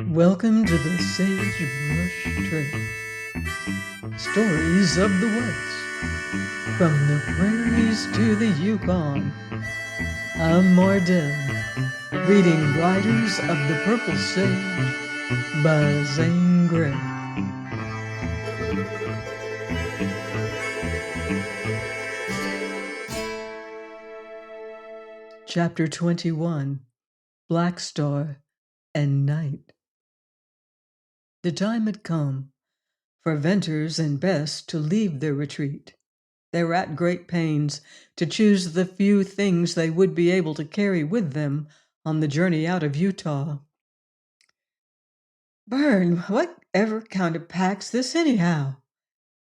Welcome to the Sagebrush Trail. Stories of the West, from the prairies to the Yukon. I'm Mardell, reading Riders of the Purple Sage by Zane Grey. Chapter 21, Black Star and Night. The time had come for Venters and Bess to leave their retreat. They were at great pains to choose the few things they would be able to carry with them on the journey out of Utah. "Burn, whatever kind of pack's this anyhow?"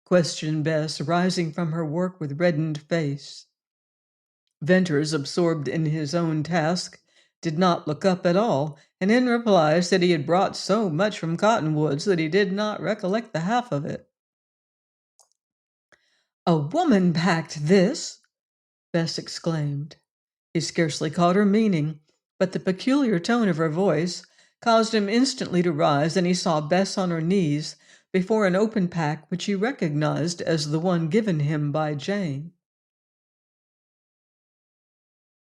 questioned Bess, rising from her work with reddened face. Venters, absorbed in his own task, did not look up at all, and in reply said he had brought so much from Cottonwoods that he did not recollect the half of it. "A woman packed this!" Bess exclaimed. He scarcely caught her meaning, but the peculiar tone of her voice caused him instantly to rise, and he saw Bess on her knees before an open pack which he recognized as the one given him by Jane.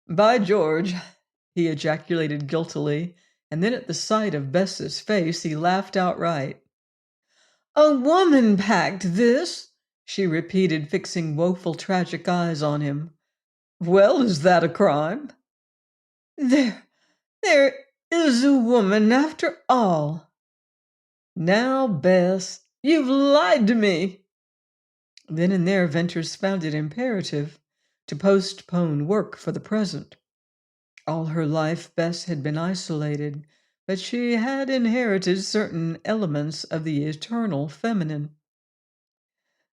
"By George!" he ejaculated guiltily, and then at the sight of Bess's face he laughed outright. "A woman packed this!" she repeated, fixing woeful, tragic eyes on him. "Well, is that a crime?" There is a woman after all." "Now, Bess, you've lied to me." Then and there Venters found it imperative to postpone work for the present. All her life Bess had been isolated, but she had inherited certain elements of the eternal feminine.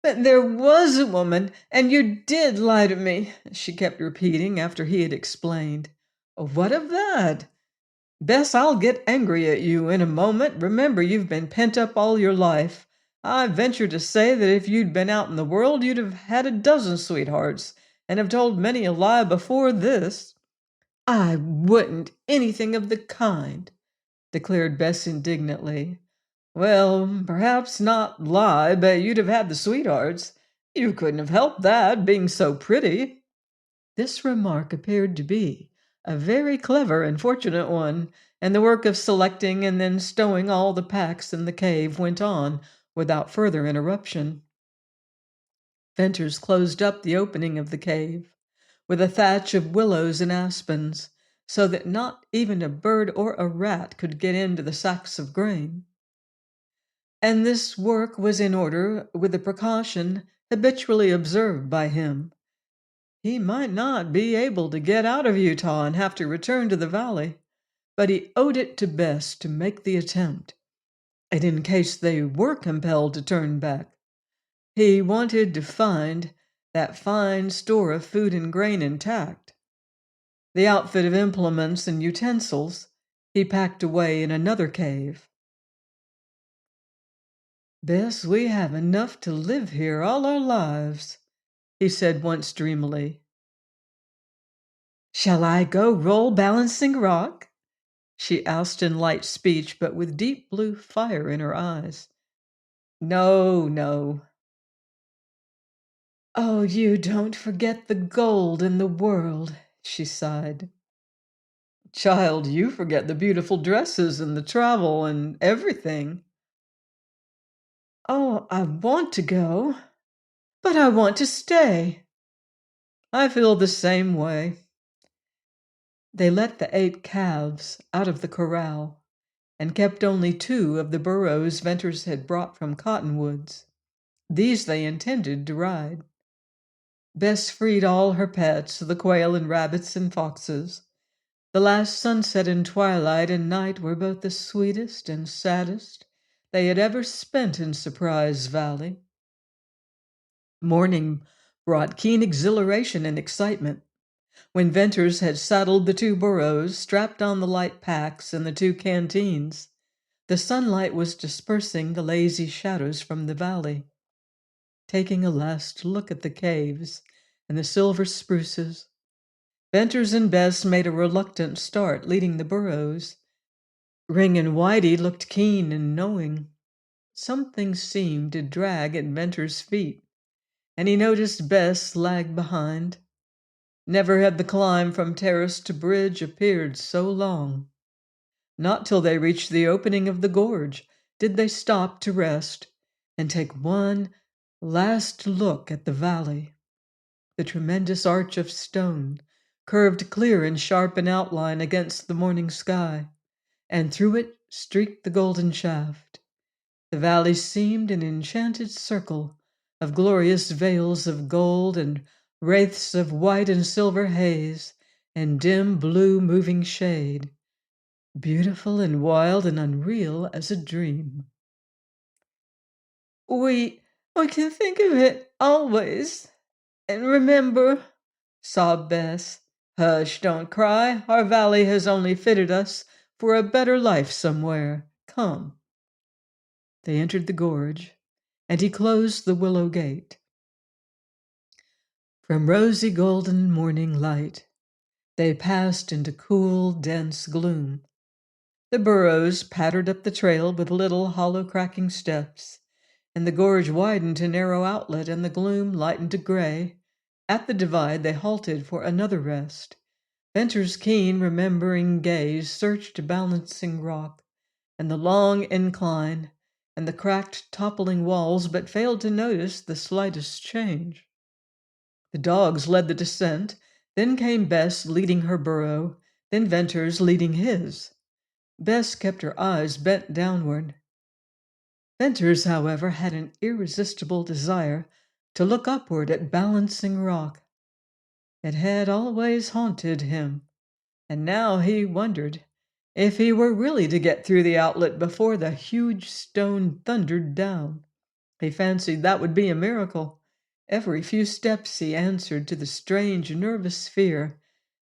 "But there was a woman, and you did lie to me," she kept repeating after he had explained. "What of that?" "Bess, I'll get angry at you in a moment. Remember, you've been pent up all your life. I venture to say that if you'd been out in the world, you'd have had a dozen sweethearts, and have told many a lie before this." "I wouldn't anything of the kind," declared Bess indignantly. "Well, perhaps not lie, but you'd have had the sweethearts. You couldn't have helped that, being so pretty." This remark appeared to be a very clever and fortunate one, and the work of selecting and then stowing all the packs in the cave went on without further interruption. Venters closed up the opening of the cave with a thatch of willows and aspens, so that not even a bird or a rat could get into the sacks of grain. And this work was in order with the precaution habitually observed by him. He might not be able to get out of Utah and have to return to the valley, but he owed it to Bess to make the attempt. And in case they were compelled to turn back, he wanted to find that fine store of food and grain intact. The outfit of implements and utensils he packed away in another cave. "Bess, we have enough to live here all our lives," he said once dreamily. "Shall I go roll Balancing Rock?" she asked in light speech, but with deep blue fire in her eyes. "No, no." "Oh, you don't forget the gold in the world," she sighed. "Child, you forget the beautiful dresses and the travel and everything." "Oh, I want to go, but I want to stay." "I feel the same way." They let the 8 calves out of the corral and kept only 2 of the burros Venters had brought from Cottonwoods. These they intended to ride. Bess freed all her pets, the quail and rabbits and foxes. The last sunset and twilight and night were both the sweetest and saddest they had ever spent in Surprise Valley. Morning brought keen exhilaration and excitement. When Venters had saddled the 2 burros, strapped on the light packs and the 2 canteens, the sunlight was dispersing the lazy shadows from the valley. Taking a last look at the caves and the silver spruces, Venters and Bess made a reluctant start, leading the burros. Ring and Whitey looked keen and knowing. Something seemed to drag at Venter's feet, and he noticed Bess lag behind. Never had the climb from terrace to bridge appeared so long. Not till they reached the opening of the gorge did they stop to rest and take one last look at the valley. The tremendous arch of stone curved clear and sharp in outline against the morning sky, and through it streaked the golden shaft. The valley seemed an enchanted circle of glorious veils of gold and wraiths of white and silver haze and dim blue moving shade, beautiful and wild and unreal as a dream. We can think of it always and remember, sobbed Bess. Hush, don't cry. Our valley has only fitted us for a better life somewhere. Come. They entered the gorge, and he closed the willow gate. From rosy golden morning light, they passed into cool, dense gloom. The burros pattered up the trail with little hollow cracking steps, and the gorge widened to narrow outlet and the gloom lightened to gray. At the divide they halted for another rest. Venter's keen, remembering gaze searched balancing rock, and the long incline, and the cracked, toppling walls, but failed to notice the slightest change. The dogs led the descent, then came Bess leading her burro, then Venters leading his. Bess kept her eyes bent downward. Venters, however, had an irresistible desire to look upward at balancing rock. It had always haunted him, and now he wondered if he were really to get through the outlet before the huge stone thundered down. He fancied that would be a miracle. Every few steps he answered to the strange, nervous fear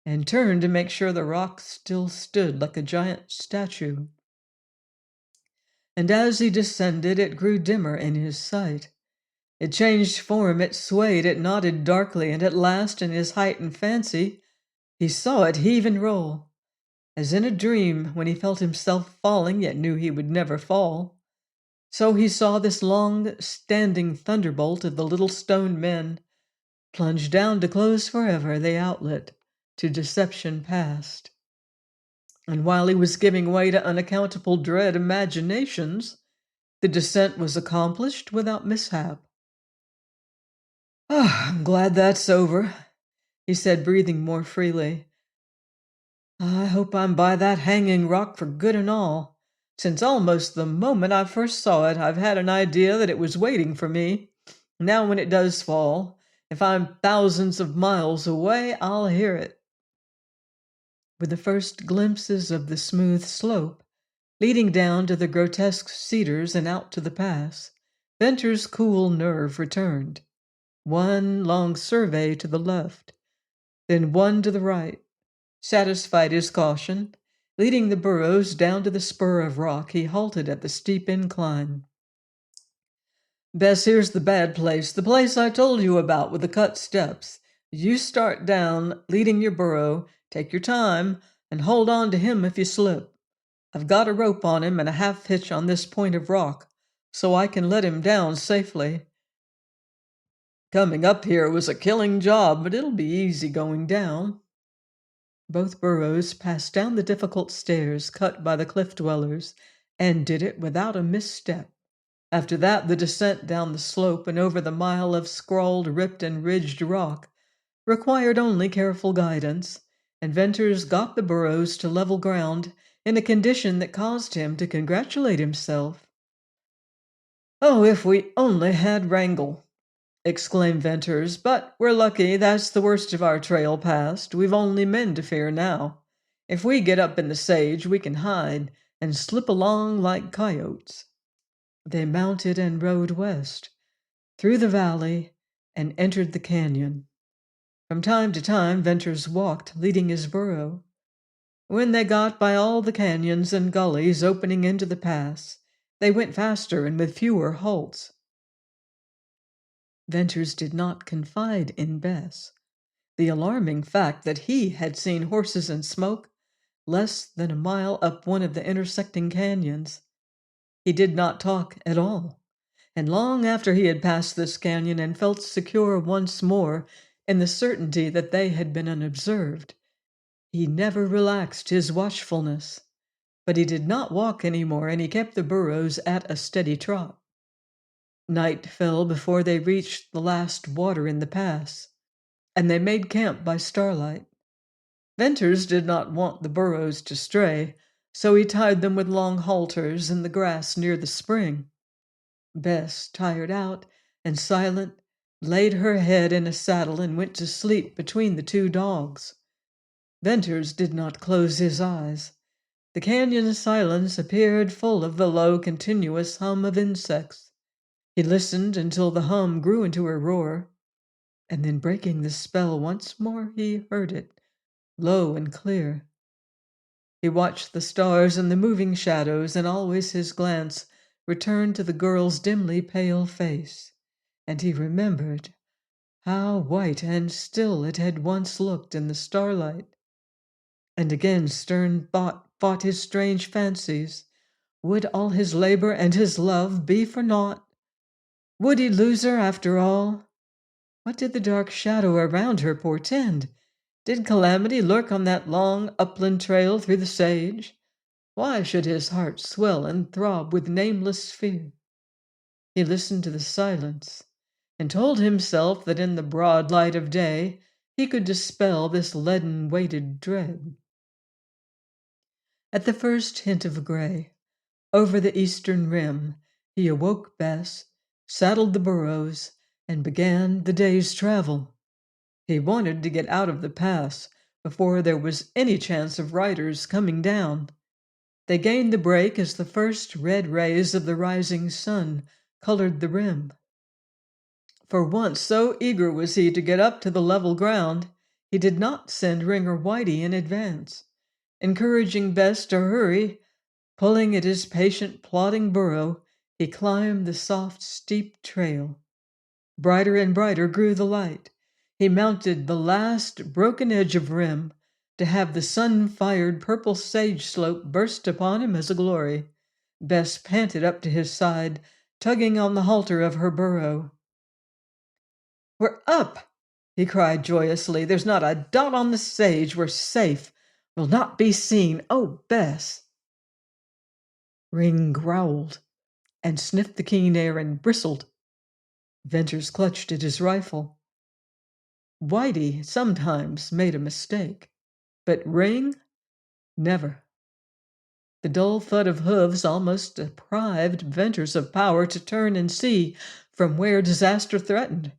and turned to make sure the rock still stood like a giant statue. And as he descended, it grew dimmer in his sight. It changed form, it swayed, it nodded darkly, and at last, in his heightened fancy, he saw it heave and roll, as in a dream when he felt himself falling yet knew he would never fall. So he saw this long-standing thunderbolt of the little stone men plunge down to close forever the outlet to deception past. And while he was giving way to unaccountable dread imaginations, the descent was accomplished without mishap. "Ah, I'm glad that's over," he said, breathing more freely. "I hope I'm by that hanging rock for good and all. Since almost the moment I first saw it, I've had an idea that it was waiting for me. Now when it does fall, if I'm thousands of miles away, I'll hear it." With the first glimpses of the smooth slope, leading down to the grotesque cedars and out to the pass, Venter's cool nerve returned. One long survey to the left, then one to the right, satisfied his caution. Leading the burros down to the spur of rock, he halted at the steep incline. "Bess, here's the bad place, the place I told you about with the cut steps. You start down, leading your burro, take your time, and hold on to him if you slip. I've got a rope on him and a half hitch on this point of rock, so I can let him down safely. Coming up here was a killing job, but it'll be easy going down." Both burros passed down the difficult stairs cut by the cliff dwellers and did it without a misstep. After that, the descent down the slope and over the mile of scrawled, ripped, and ridged rock required only careful guidance, and Venters got the burros to level ground in a condition that caused him to congratulate himself. "Oh, if we only had Wrangle!" exclaimed Venters, "but we're lucky. That's the worst of our trail past. We've only men to fear now. If we get up in the sage, we can hide and slip along like coyotes." They mounted and rode west, through the valley, and entered the canyon. From time to time, Venters walked, leading his burro. When they got by all the canyons and gullies opening into the pass, they went faster and with fewer halts. Venters did not confide in Bess. The alarming fact that he had seen horses and smoke less than a mile up one of the intersecting canyons. He did not talk at all, and long after he had passed this canyon and felt secure once more in the certainty that they had been unobserved, he never relaxed his watchfulness. But he did not walk any more, and he kept the burros at a steady trot. Night fell before they reached the last water in the pass, and they made camp by starlight. Venters did not want the burros to stray, so he tied them with long halters in the grass near the spring. Bess, tired out and silent, laid her head in a saddle and went to sleep between the two dogs. Venters did not close his eyes. The canyon silence appeared full of the low, continuous hum of insects. He listened until the hum grew into a roar, and then breaking the spell once more, he heard it, low and clear. He watched the stars and the moving shadows, and always his glance returned to the girl's dimly pale face, and he remembered how white and still it had once looked in the starlight. And again stern thought fought his strange fancies. Would all his labor and his love be for naught? Would he lose her after all? What did the dark shadow around her portend? Did calamity lurk on that long upland trail through the sage? Why should his heart swell and throb with nameless fear? He listened to the silence and told himself that in the broad light of day he could dispel this leaden-weighted dread. At the first hint of gray, over the eastern rim, he awoke Bess, saddled the burros, and began the day's travel. He wanted to get out of the pass before there was any chance of riders coming down. They gained the break as the first red rays of the rising sun colored the rim. For once, so eager was he to get up to the level ground, he did not send Ringer Whitey in advance. Encouraging Bess to hurry, pulling at his patient, plodding burro, he climbed the soft, steep trail. Brighter and brighter grew the light. He mounted the last broken edge of rim to have the sun-fired purple sage slope burst upon him as a glory. Bess panted up to his side, tugging on the halter of her burro. "We're up!" he cried joyously. "There's not a dot on the sage. We're safe. We'll not be seen. Oh, Bess!" Ring growled and sniffed the keen air and bristled. Venters clutched at his rifle. Whitey sometimes made a mistake, but Ring, never. The dull thud of hooves almost deprived Venters of power to turn and see from where disaster threatened.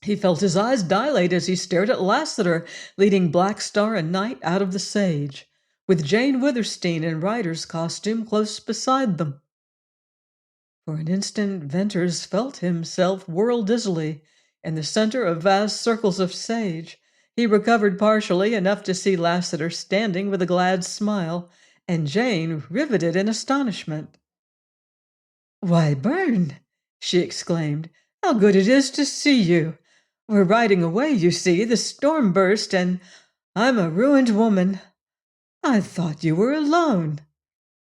He felt his eyes dilate as he stared at Lassiter, leading Black Star and Knight out of the sage, with Jane Withersteen in rider's costume close beside them. For an instant, Venters felt himself whirl dizzily in the center of vast circles of sage. He recovered partially, enough to see Lassiter standing with a glad smile, and Jane riveted in astonishment. "Why, Bern," she exclaimed, "how good it is to see you! We're riding away, you see. The storm burst, and I'm a ruined woman. I thought you were alone."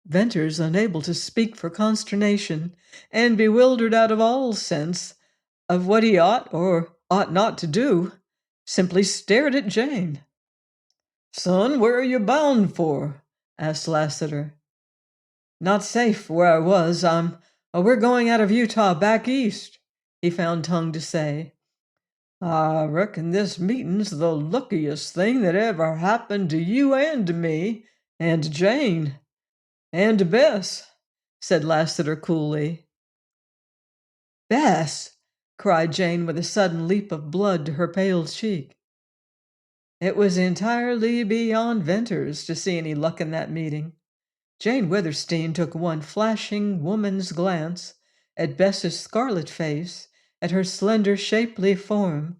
Venters, unable to speak for consternation, and bewildered out of all sense of what he ought or ought not to do, simply stared at Jane. "Son, where are you bound for?" asked Lassiter. "Not safe where I was. We're going out of Utah back east," he found tongue to say. "I reckon this meeting's the luckiest thing that ever happened to you and to me, and to Jane, and to Bess," said Lassiter coolly. "Bess!" cried Jane with a sudden leap of blood to her pale cheek. It was entirely beyond Venters to see any luck in that meeting. Jane Withersteen took one flashing woman's glance at Bess's scarlet face, at her slender, shapely form.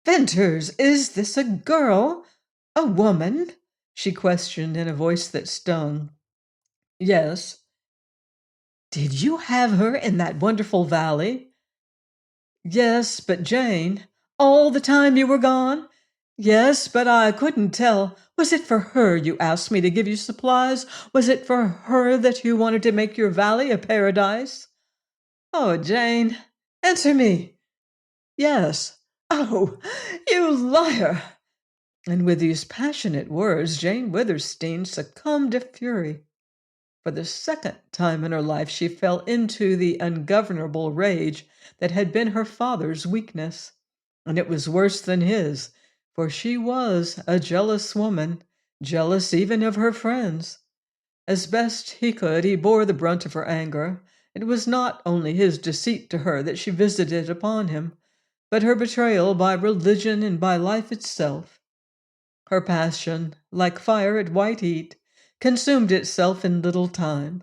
"Venters, is this a girl? A woman?" she questioned in a voice that stung. "Yes." "Did you have her in that wonderful valley?" "Yes, but Jane—" "All the time you were gone?" "Yes, but I couldn't tell. Was it for her you asked me to give you supplies? Was it for her that you wanted to make your valley a paradise? Oh, Jane, answer me. Yes. Oh, you liar! And with these passionate words, Jane Withersteen succumbed to fury. For the second time in her life, she fell into the ungovernable rage that had been her father's weakness. And it was worse than his, for she was a jealous woman, jealous even of her friends. As best he could, he bore the brunt of her anger. It was not only his deceit to her that she visited upon him, but her betrayal by religion and by life itself. Her passion, like fire at white heat, consumed itself in little time.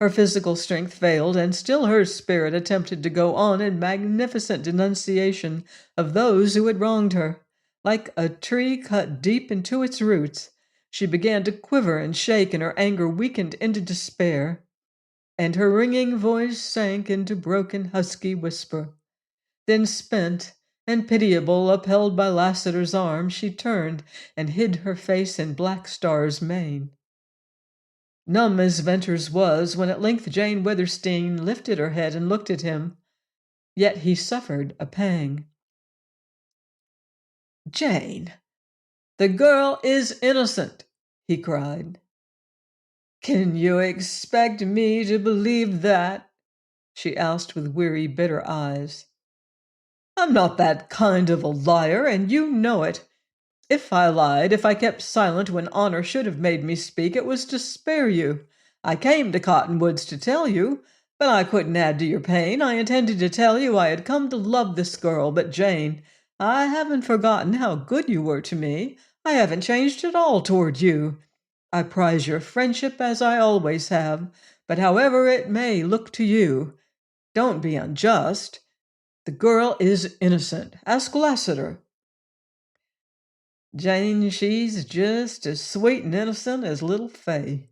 Her physical strength failed, and still her spirit attempted to go on in magnificent denunciation of those who had wronged her. Like a tree cut deep into its roots, she began to quiver and shake, and her anger weakened into despair, and her ringing voice sank into broken, husky whisper. Then, spent and pitiable, upheld by Lassiter's arm, she turned and hid her face in Black Star's mane. Numb as Venters was, when at length Jane Withersteen lifted her head and looked at him, yet he suffered a pang. Jane, the girl is innocent, he cried. Can you expect me to believe that? She asked with weary, bitter eyes. I'm not that kind of a liar, and you know it. If I lied, if I kept silent when honor should have made me speak, it was to spare you. I came to Cottonwoods to tell you, but I couldn't add to your pain. I intended to tell you I had come to love this girl, but Jane, I haven't forgotten how good you were to me. I haven't changed at all toward you. I prize your friendship as I always have, but however it may look to you, don't be unjust. The girl is innocent. Ask Lassiter. Jane, she's just as sweet and innocent as little Fay,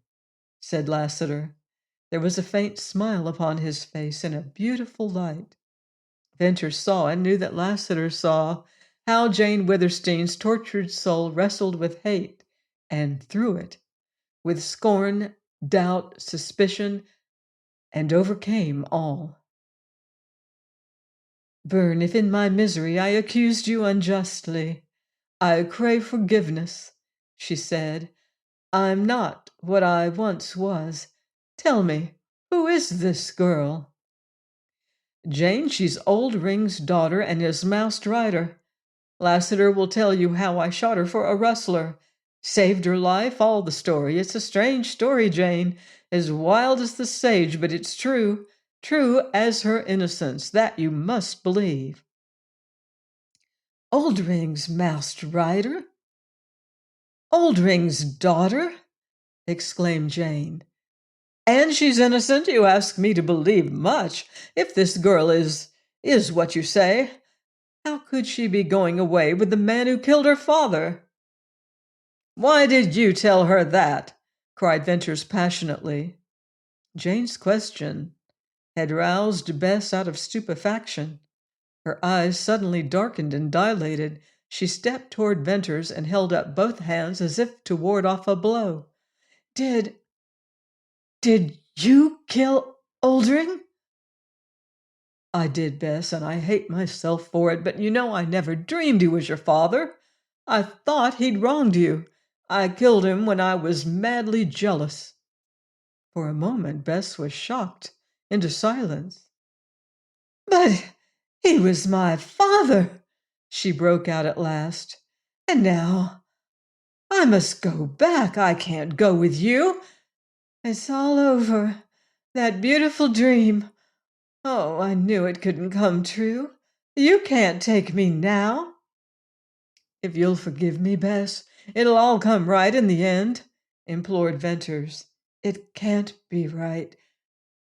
said Lassiter. There was a faint smile upon his face and a beautiful light. Venters saw and knew that Lassiter saw how Jane Withersteen's tortured soul wrestled with hate, and through it, with scorn, doubt, suspicion, and overcame all. Byrne, if in my misery I accused you unjustly, I crave forgiveness, she said. I'm not what I once was. Tell me, who is this girl? Jane, she's Old Ring's daughter and his masked rider. Lassiter will tell you how I shot her for a rustler. Saved her life, all the story. It's a strange story, Jane, as wild as the sage, but it's true. True as her innocence. That you must believe. Oldring's masked rider? Oldring's daughter? Exclaimed Jane. And she's innocent? You ask me to believe much. If this girl is what you say, how could she be going away with the man who killed her father? Why did you tell her that? Cried Venters passionately. Jane's question had roused Bess out of stupefaction. Her eyes suddenly darkened and dilated. She stepped toward Venters and held up both hands as if to ward off a blow. Did you kill Oldring? I did, Bess, and I hate myself for it, but you know I never dreamed he was your father. I thought he'd wronged you. I killed him when I was madly jealous. For a moment, Bess was shocked into silence. But he was my father, she broke out at last. And now I must go back. I can't go with you. It's all over. That beautiful dream. Oh, I knew it couldn't come true. You can't take me now. If you'll forgive me, Bess, it'll all come right in the end, implored Venters. It can't be right.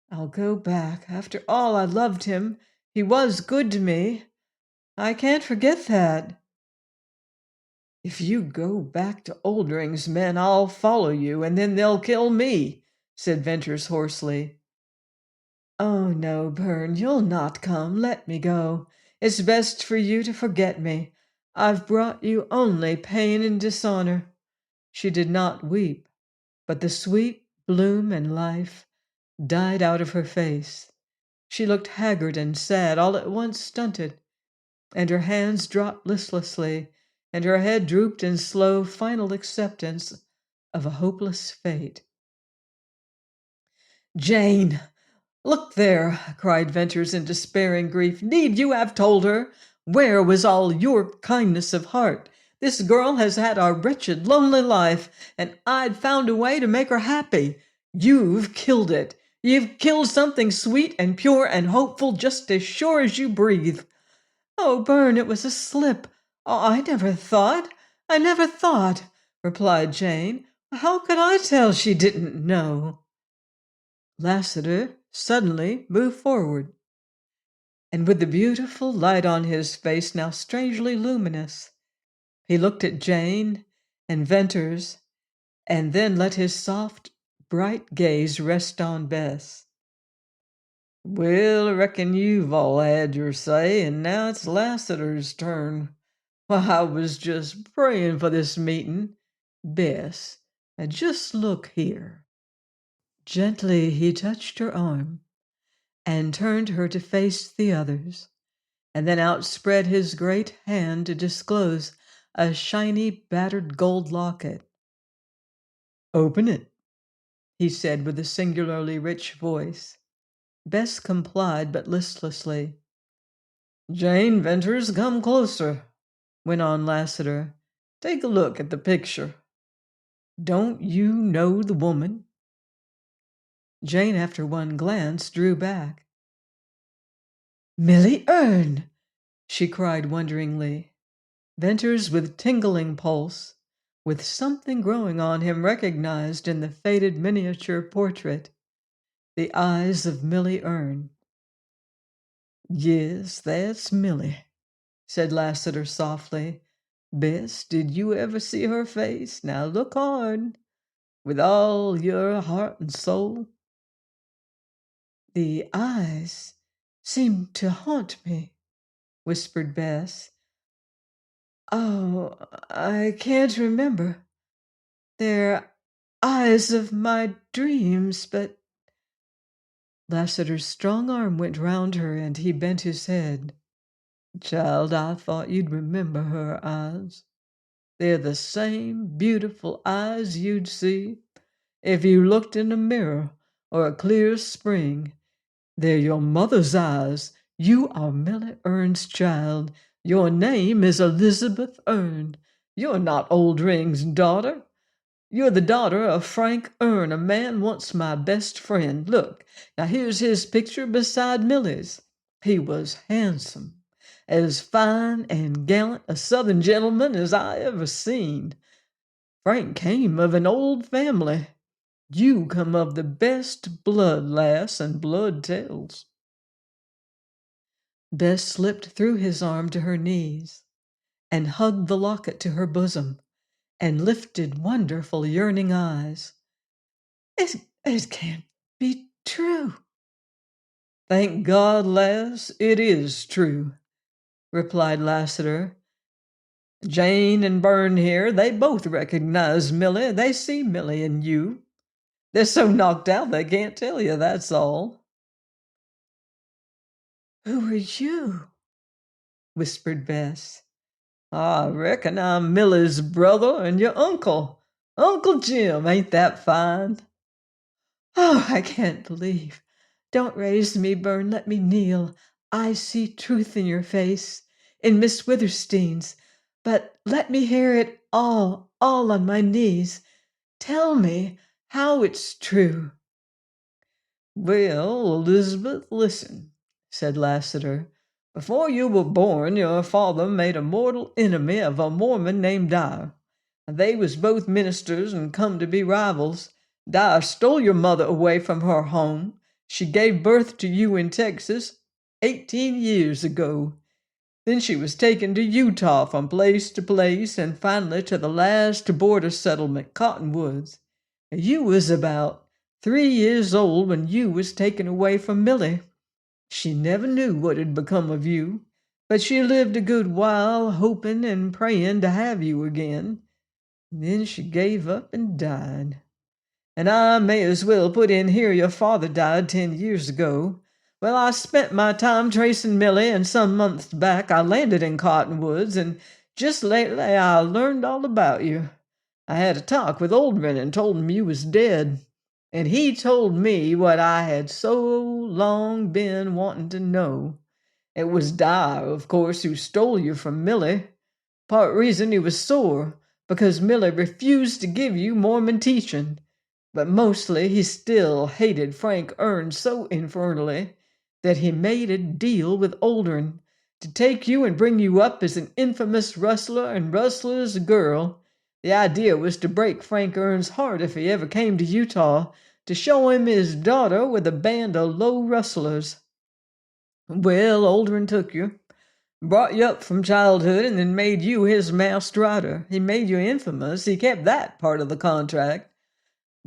I'll go back. After all, I loved him. He was good to me. I can't forget that. If you go back to Oldring's men, I'll follow you, and then they'll kill me, said Venters hoarsely. Oh, no, Byrne, you'll not come. Let me go. It's best for you to forget me. I've brought you only pain and dishonor. She did not weep, but the sweet bloom and life died out of her face. She looked haggard and sad, all at once stunted, and her hands dropped listlessly, and her head drooped in slow, final acceptance of a hopeless fate. "Jane! Look there!" cried Venters in despairing grief. "Need you have told her? Where was all your kindness of heart? This girl has had a wretched, lonely life, and I'd found a way to make her happy. You've killed it. You've killed something sweet and pure and hopeful just as sure as you breathe." "Oh, Bern, it was a slip. Oh, I never thought," replied Jane. "How could I tell she didn't know?" Lassiter suddenly moved forward, and with the beautiful light on his face now strangely luminous, he looked at Jane and Venters, and then let his soft, bright gaze rest on Bess. "Well, I reckon you've all had your say, and now it's Lassiter's turn. Why, I was just praying for this meeting. Bess, just look here." Gently he touched her arm and turned her to face the others, and then outspread his great hand to disclose a shiny, battered gold locket. "Open it," he said with a singularly rich voice. Bess complied, but listlessly. "Jane Venters, come closer," went on Lassiter. "Take a look at the picture. Don't you know the woman?" Jane, after one glance, drew back. "Millie Erne!" she cried wonderingly. Venters, with tingling pulse, with something growing on him, recognized in the faded miniature portrait the eyes of Millie Erne. "Yes, that's Millie," said Lassiter softly. "Bess, did you ever see her face? Now look hard, with all your heart and soul." "The eyes seem to haunt me," whispered Bess. "Oh, I can't remember. They're eyes of my dreams, but—" Lassiter's strong arm went round her, and he bent his head. "Child, I thought you'd remember her eyes. They're the same beautiful eyes you'd see if you looked in a mirror or a clear spring. They're your mother's eyes. You are Millie Erne's child. Your name is Elizabeth Erne. You're not Oldring's daughter. You're the daughter of Frank Erne, a man once my best friend. Look, now here's his picture beside Millie's. He was handsome, as fine and gallant a Southern gentleman as I ever seen. Frank came of an old family. You come of the best blood, lass, and blood tells." Bess slipped through his arm to her knees and hugged the locket to her bosom and lifted wonderful, yearning eyes. It can't be true." "Thank God, lass, it is true," replied Lassiter. "Jane and Bern here, they both recognize Millie. They see Millie in you. They're so knocked out they can't tell you, that's all." "Who are you?" whispered Bess. "I reckon I'm Millie's brother and your uncle. Uncle Jim, ain't that fine?" "Oh, I can't believe. Don't raise me, Bern. Let me kneel. I see truth in your face, in Miss Withersteen's. But let me hear it all on my knees. Tell me how it's true." "Well, Elizabeth, listen," said Lassiter. "Before you were born, your father made a mortal enemy of a Mormon named Dyer. They was both ministers and come to be rivals. Dyer stole your mother away from her home. She gave birth to you in Texas 18 years ago. Then she was taken to Utah from place to place, and finally to the last border settlement, Cottonwoods. You was about 3 years old when you was taken away from Millie. She never knew what had become of you, but she lived a good while hoping and praying to have you again. And then she gave up and died. And I may as well put in here your father died 10 years ago. Well, I spent my time tracing Millie, and some months back I landed in Cottonwoods, and just lately I learned all about you. I had a talk with Oldman and told him you was dead. And he told me what I had so long been wanting to know. It was Dyer, of course, who stole you from Millie. Part reason he was sore, because Millie refused to give you Mormon teaching. But mostly he still hated Frank Erne so infernally that he made a deal with Oldrin to take you and bring you up as an infamous rustler and rustler's girl. The idea was to break Frank Erne's heart if he ever came to Utah, to show him his daughter with a band of low rustlers. Well, Oldrin took you, brought you up from childhood, and then made you his masked rider. He made you infamous. He kept that part of the contract.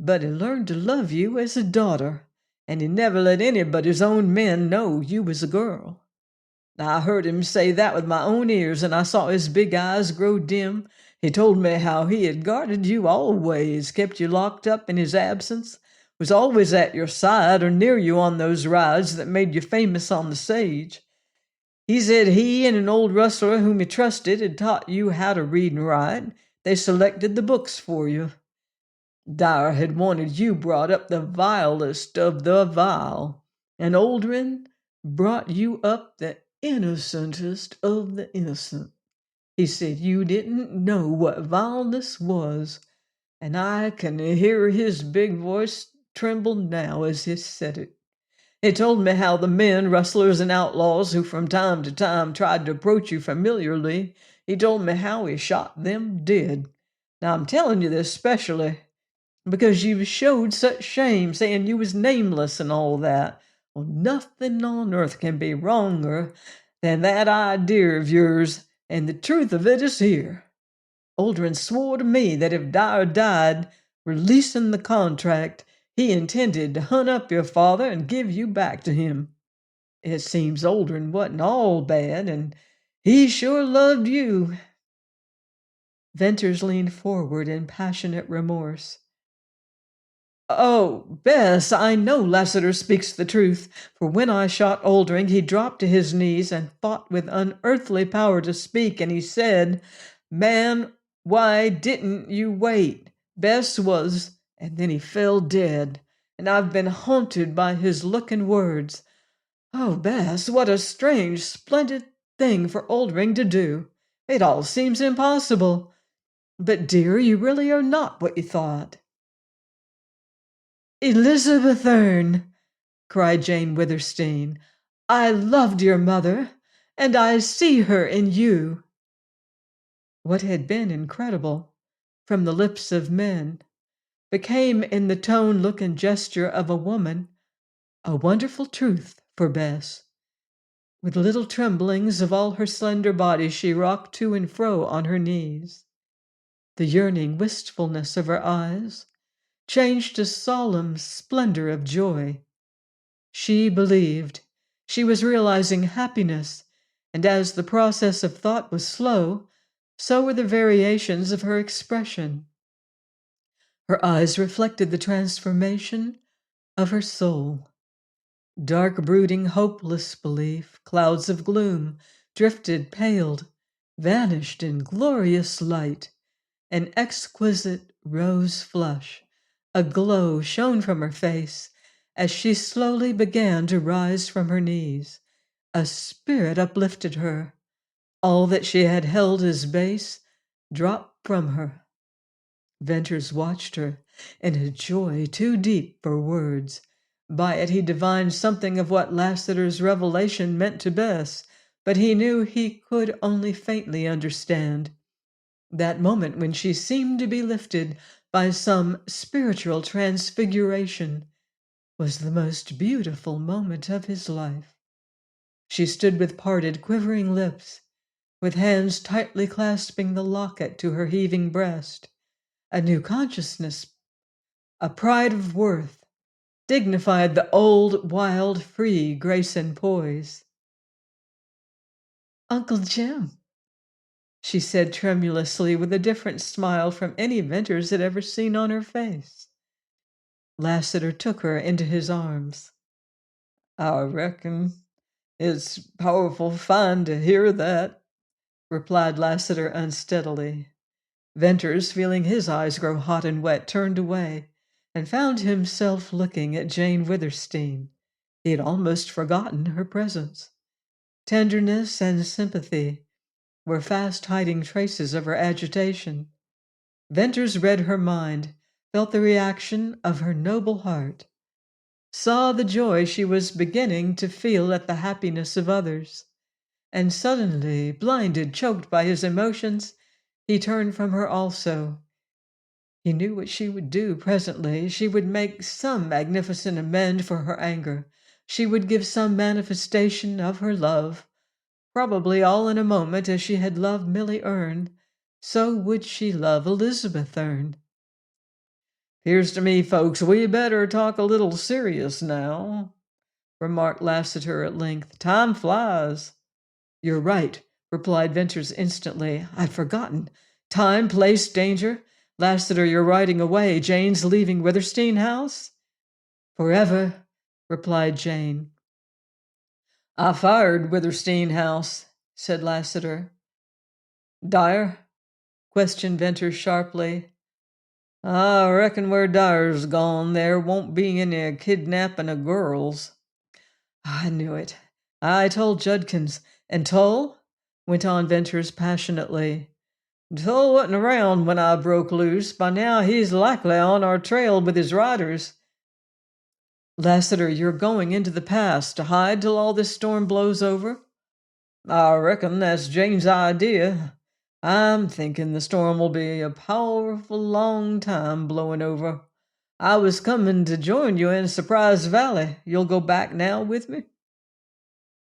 But he learned to love you as a daughter, and he never let anybody's own men know you was a girl. I heard him say that with my own ears, and I saw his big eyes grow dim. He told me how he had guarded you always, kept you locked up in his absence, was always at your side or near you on those rides that made you famous on the stage. He said he and an old rustler whom he trusted had taught you how to read and write. They selected the books for you. Dyer had wanted you brought up the vilest of the vile, and Oldrin brought you up the innocentest of the innocent. He said you didn't know what vileness was, and I can hear his big voice tremble now as he said it. He told me how the men, rustlers and outlaws who from time to time tried to approach you familiarly, he told me how he shot them dead. Now I'm telling you this specially because you showed such shame, saying you was nameless and all that. Well, nothing on earth can be wronger than that idea of yours, and the truth of it is here. Oldrin swore to me that if Dyer died, releasing the contract, he intended to hunt up your father and give you back to him. It seems Oldrin wasn't all bad, and he sure loved you. Venters leaned forward in passionate remorse. Oh, Bess, I know Lassiter speaks the truth, for when I shot Oldring, he dropped to his knees and fought with unearthly power to speak, and he said, Man, why didn't you wait? Bess was, and then he fell dead, and I've been haunted by his look and words. Oh, Bess, what a strange, splendid thing for Oldring to do. It all seems impossible. But, dear, you really are not what you thought. Elizabeth Erne, cried Jane Witherstein, I loved your mother, and I see her in you. What had been incredible from the lips of men became in the tone, look, and gesture of a woman a wonderful truth for Bess. With little tremblings of all her slender body, she rocked to and fro on her knees. The yearning wistfulness of her eyes changed to solemn splendor of joy. She believed she was realizing happiness, and as the process of thought was slow, so were the variations of her expression. Her eyes reflected the transformation of her soul. Dark, brooding, hopeless belief, clouds of gloom, drifted, paled, vanished in glorious light. An exquisite rose flush, a glow shone from her face as she slowly began to rise from her knees. A spirit uplifted her. All that she had held as base dropped from her. Venters watched her in a joy too deep for words. By it he divined something of what Lassiter's revelation meant to Bess, but he knew he could only faintly understand. That moment when she seemed to be lifted by some spiritual transfiguration was the most beautiful moment of his life. She stood with parted, quivering lips, with hands tightly clasping the locket to her heaving breast. A new consciousness, a pride of worth, dignified the old, wild, free grace and poise. Uncle Jim, she said tremulously with a different smile from any Venters had ever seen on her face. Lassiter took her into his arms. I reckon it's powerful fine to hear that, replied Lassiter unsteadily. Venters, feeling his eyes grow hot and wet, turned away and found himself looking at Jane Withersteen. He had almost forgotten her presence. Tenderness and sympathy were fast hiding traces of her agitation. Venters read her mind, felt the reaction of her noble heart, saw the joy she was beginning to feel at the happiness of others, and suddenly, blinded, choked by his emotions, he turned from her also. He knew what she would do presently. She would make some magnificent amend for her anger. She would give some manifestation of her love. Probably all in a moment, as she had loved Milly Erne, so would she love Elizabeth Erne. "'Pears to me, folks, we better talk a little serious now," remarked Lassiter at length. "Time flies." "You're right," replied Venters instantly. "I'd forgotten. Time, place, danger. Lassiter, you're riding away. Jane's leaving Withersteen House?" "Forever," replied Jane. "I fired Withersteen House," said Lassiter. "Dyer?" questioned Venters sharply. "I reckon where Dyer's gone there won't be any kidnapping of girls." "I knew it. I told Judkins. And Tull?" went on Venters passionately. "Tull wasn't around when I broke loose. By now he's likely on our trail with his riders." "Lassiter, you're going into the pass to hide till all this storm blows over?" "I reckon that's Jane's idea. I'm thinking the storm will be a powerful long time blowing over. I was coming to join you in Surprise Valley. You'll go back now with me?"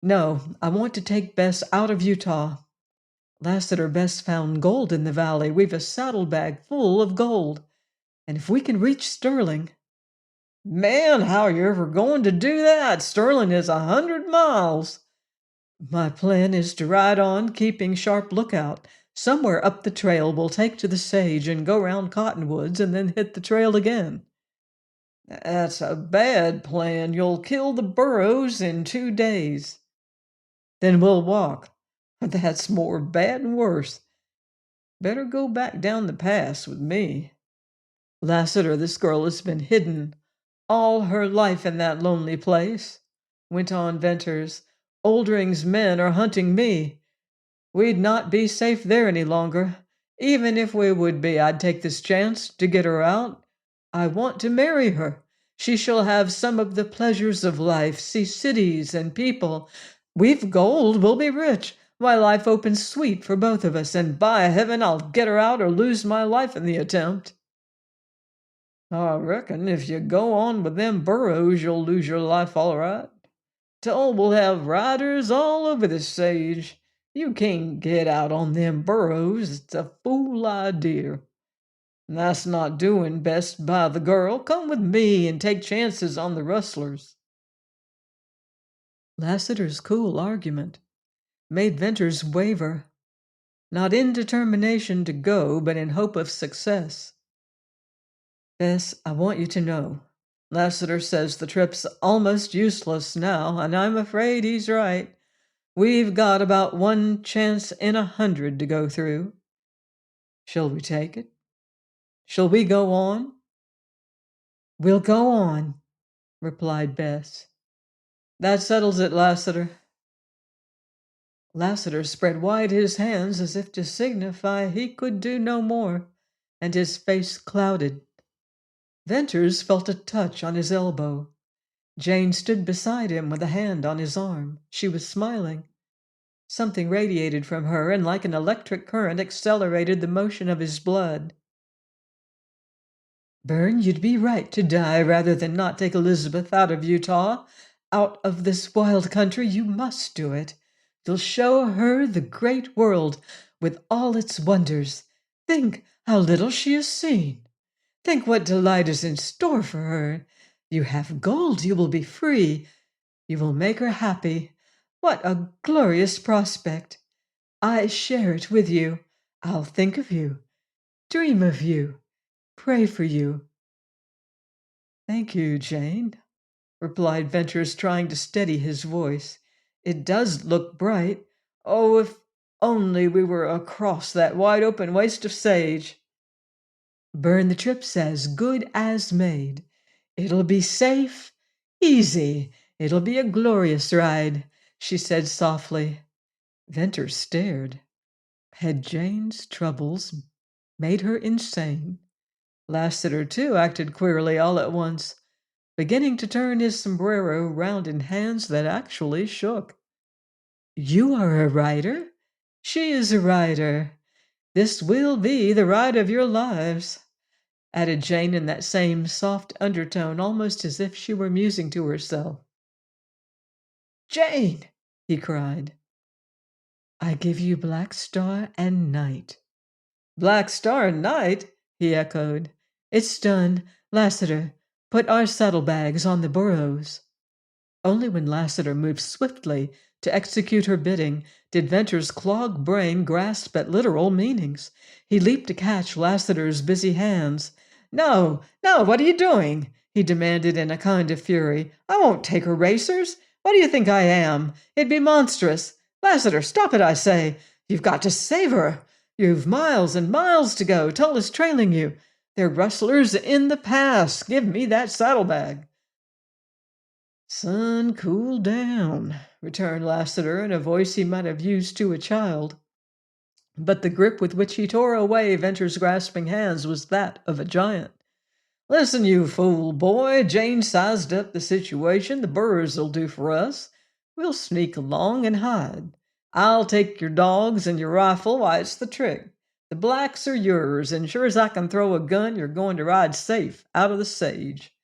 "No, I want to take Bess out of Utah. Lassiter, Bess found gold in the valley. We've a saddlebag full of gold. And if we can reach Sterling—" "Man, how are you ever going to do that? Sterling is 100 miles." "My plan is to ride on, keeping sharp lookout. Somewhere up the trail we'll take to the sage and go round Cottonwoods and then hit the trail again." "That's a bad plan. You'll kill the burros in 2 days." "Then we'll walk." "That's more bad and worse. Better go back down the pass with me." "Lassiter, this girl has been hidden all her life in that lonely place," went on Venters. "Oldring's men are hunting me. We'd not be safe there any longer. Even if we would be, I'd take this chance to get her out. I want to marry her. She shall have some of the pleasures of life, see cities and people. We've gold, we'll be rich. My life opens sweet for both of us, and by heaven, I'll get her out or lose my life in the attempt." "I reckon if you go on with them burros, you'll lose your life all right. Tull will have riders all over the sage. You can't get out on them burros. It's a fool idea. That's not doing best by the girl. Come with me and take chances on the rustlers." Lassiter's cool argument made Venters waver, not in determination to go, but in hope of success. "Bess, I want you to know, Lassiter says the trip's almost useless now, and I'm afraid he's right. We've got about 1 chance in 100 to go through. Shall we take it? Shall we go on?" "We'll go on," replied Bess. "That settles it, Lassiter." Lassiter spread wide his hands as if to signify he could do no more, and his face clouded. Venters felt a touch on his elbow. Jane stood beside him with a hand on his arm. She was smiling. Something radiated from her, and like an electric current accelerated the motion of his blood. "Byrne, you'd be right to die rather than not take Elizabeth out of Utah. Out of this wild country. You must do it. You'll show her the great world with all its wonders. Think how little she has seen. Think what delight is in store for her. You have gold. You will be free. You will make her happy. What a glorious prospect. I share it with you. I'll think of you, dream of you, pray for you. Thank you, Jane, replied Venters, trying to steady his voice. It does look bright. Oh, if only we were across that wide open waste of sage. Burn the trip's as good as made. It'll be safe, easy. It'll be a glorious ride, she said softly. Venters stared. Had Jane's troubles made her insane? Lassiter, too, acted queerly all at once, beginning to turn his sombrero round in hands that actually shook. You are a rider? She is a rider. This will be the ride of your lives, added Jane in that same soft undertone, almost as if she were musing to herself. Jane, he cried. I give you Black Star and Night. Black Star and Night, he echoed. It's done. Lassiter, put our saddlebags on the burros. Only when Lassiter moved swiftly to execute her bidding did Venter's clogged brain grasp at literal meanings. He leaped to catch Lassiter's busy hands. No, no, what are you doing? He demanded in a kind of fury. I won't take her racers. What do you think I am? It'd be monstrous. Lassiter, stop it, I say. You've got to save her. You've miles and miles to go. Tulla's trailing you. They're rustlers in the pass. Give me that saddlebag. Son, cool down, returned Lassiter in a voice he might have used to a child. But the grip with which he tore away Venter's grasping hands was that of a giant. Listen, you fool boy, Jane sized up the situation. The burrors'll do for us. We'll sneak along and hide. I'll take your dogs and your rifle. Why, it's the trick. The blacks are yours, and sure as I can throw a gun, you're going to ride safe out of the sage.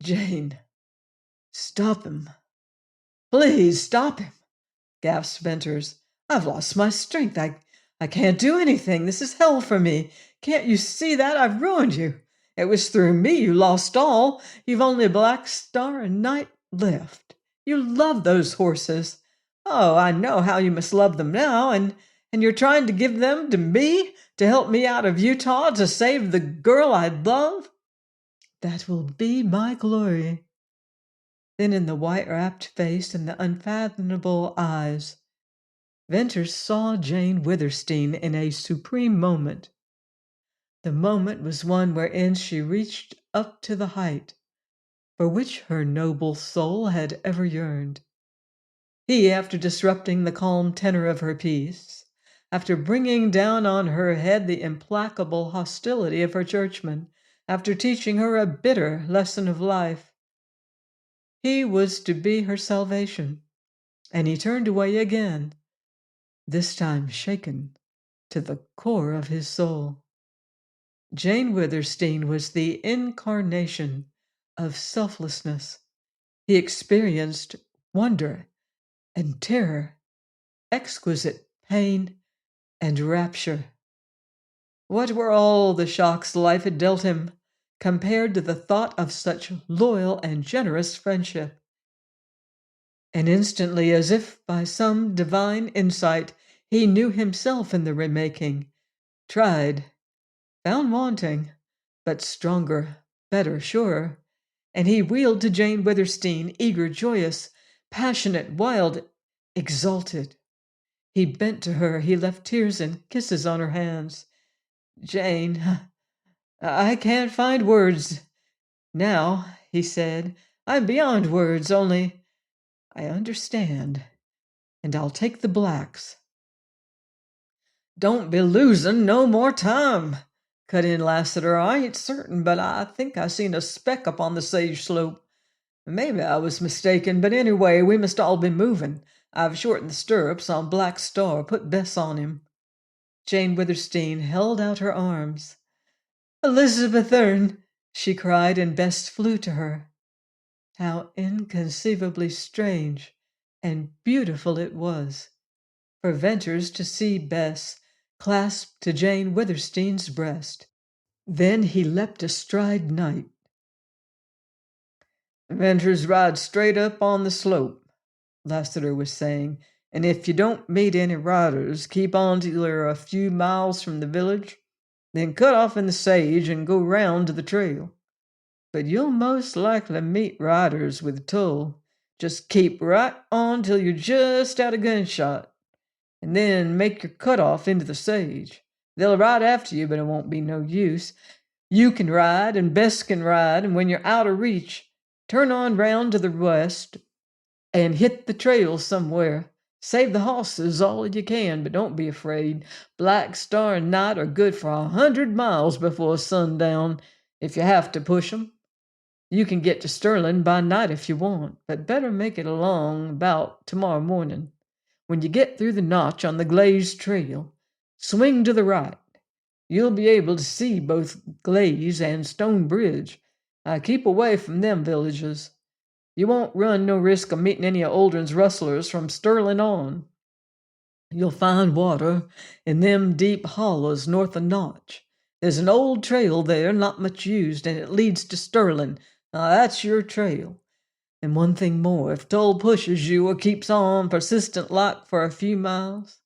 Jane, stop him. Please stop him, gasped Venters. I've lost my strength. I can't do anything. This is hell for me. Can't you see that? I've ruined you. It was through me you lost all. You've only Black Star and Night left. You love those horses. Oh, I know how you must love them now, and you're trying to give them to me to help me out of Utah to save the girl I love? That will be my glory. Then in the white-wrapped face and the unfathomable eyes, Venters saw Jane Withersteen in a supreme moment. The moment was one wherein she reached up to the height for which her noble soul had ever yearned. He, after disrupting the calm tenor of her piece, after bringing down on her head the implacable hostility of her churchmen, after teaching her a bitter lesson of life, he was to be her salvation, and he turned away again, this time shaken to the core of his soul. Jane Withersteen was the incarnation of selflessness. He experienced wonder and terror, exquisite pain and rapture. What were all the shocks life had dealt him compared to the thought of such loyal and generous friendship? And instantly, as if by some divine insight, he knew himself in the remaking, tried, found wanting, but stronger, better, surer. And he wheeled to Jane Withersteen, eager, joyous, passionate, wild, exalted. He bent to her. He left tears and kisses on her hands. Jane, I can't find words now, he said. I'm beyond words, only I understand, and I'll take the blacks. Don't be losing no more time, cut in Lassiter. I ain't certain, but I think I seen a speck up on the sage slope. Maybe I was mistaken, but anyway, we must all be moving. I've shortened the stirrups on Black Star. Put Bess on him. Jane Withersteen held out her arms. Elizabeth Ern, she cried, and Bess flew to her. How inconceivably strange and beautiful it was for Venters to see Bess clasped to Jane Withersteen's breast. Then he leapt astride Night. Venters ride straight up on the slope, Lassiter was saying, And if you don't meet any riders, keep on till you're a few miles from the village, then cut off in the sage and go round to the trail. But you'll most likely meet riders with Tull. Just keep right on till you're just out of gunshot, and then make your cut off into the sage. They'll ride after you, but it won't be no use. You can ride, and Bess can ride, and when you're out of reach, turn on round to the west and hit the trail somewhere. Save the horses all you can, but don't be afraid. Black Star and Night are good for 100 miles before sundown, if you have to push 'em. You can get to Sterling by night if you want, but better make it along about tomorrow morning. When you get through the notch on the Glaze Trail, swing to the right. You'll be able to see both Glaze and Stone Bridge. Keep away from them villages. You won't run no risk of meeting any of Oldrin's rustlers from Sterling on. You'll find water in them deep hollows north of Notch. There's an old trail there, not much used, and it leads to Sterling. That's your trail. And one thing more, if Tull pushes you or keeps on persistent like for a few miles,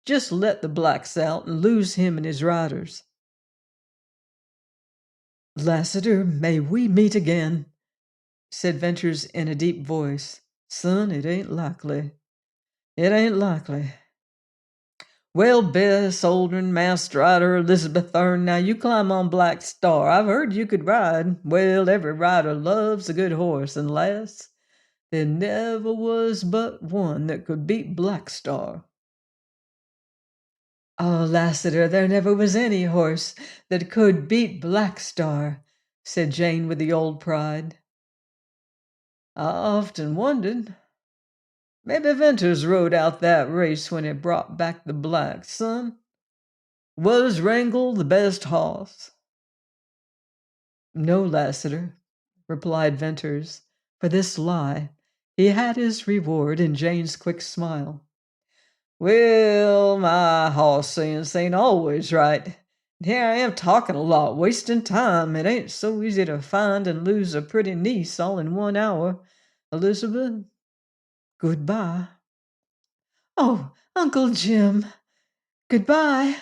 just let the blacks out and lose him and his riders. Lassiter, may we meet again, said Venters in a deep voice. Son, it ain't likely. It ain't likely. Well, Bess, Oldrin, Master Rider, Elizabeth Thurn, now you climb on Black Star. I've heard you could ride. Well, every rider loves a good horse, and lass, there never was but one that could beat Black Star. Oh, Lassiter, there never was any horse that could beat Black Star, said Jane with the old pride. I often wondered. Maybe Venters rode out that race when he brought back the black, son. Was Wrangle the best hoss? No, Lassiter, replied Venters. For this lie, he had his reward in Jane's quick smile. Well, my hoss sense ain't always right. And here I am talking a lot, wasting time. It ain't so easy to find and lose a pretty niece all in 1 hour. Elizabeth, goodbye. Oh, Uncle Jim, goodbye.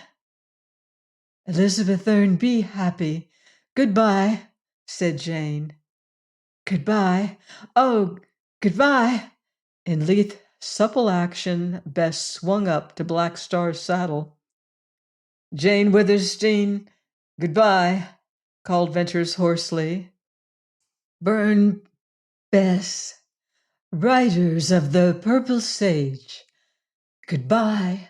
Elizabeth Thurn, be happy. Goodbye, said Jane. Goodbye. Oh, goodbye. In lithe, supple action, Bess swung up to Black Star's saddle. Jane Withersteen, goodbye, called Venters hoarsely. Burn, Bess, riders of the Purple Sage, goodbye.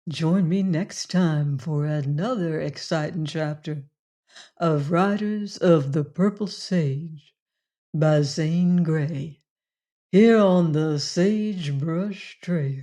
Join me next time for another exciting chapter of Riders of the Purple Sage by Zane Grey, here on the Sagebrush Trail.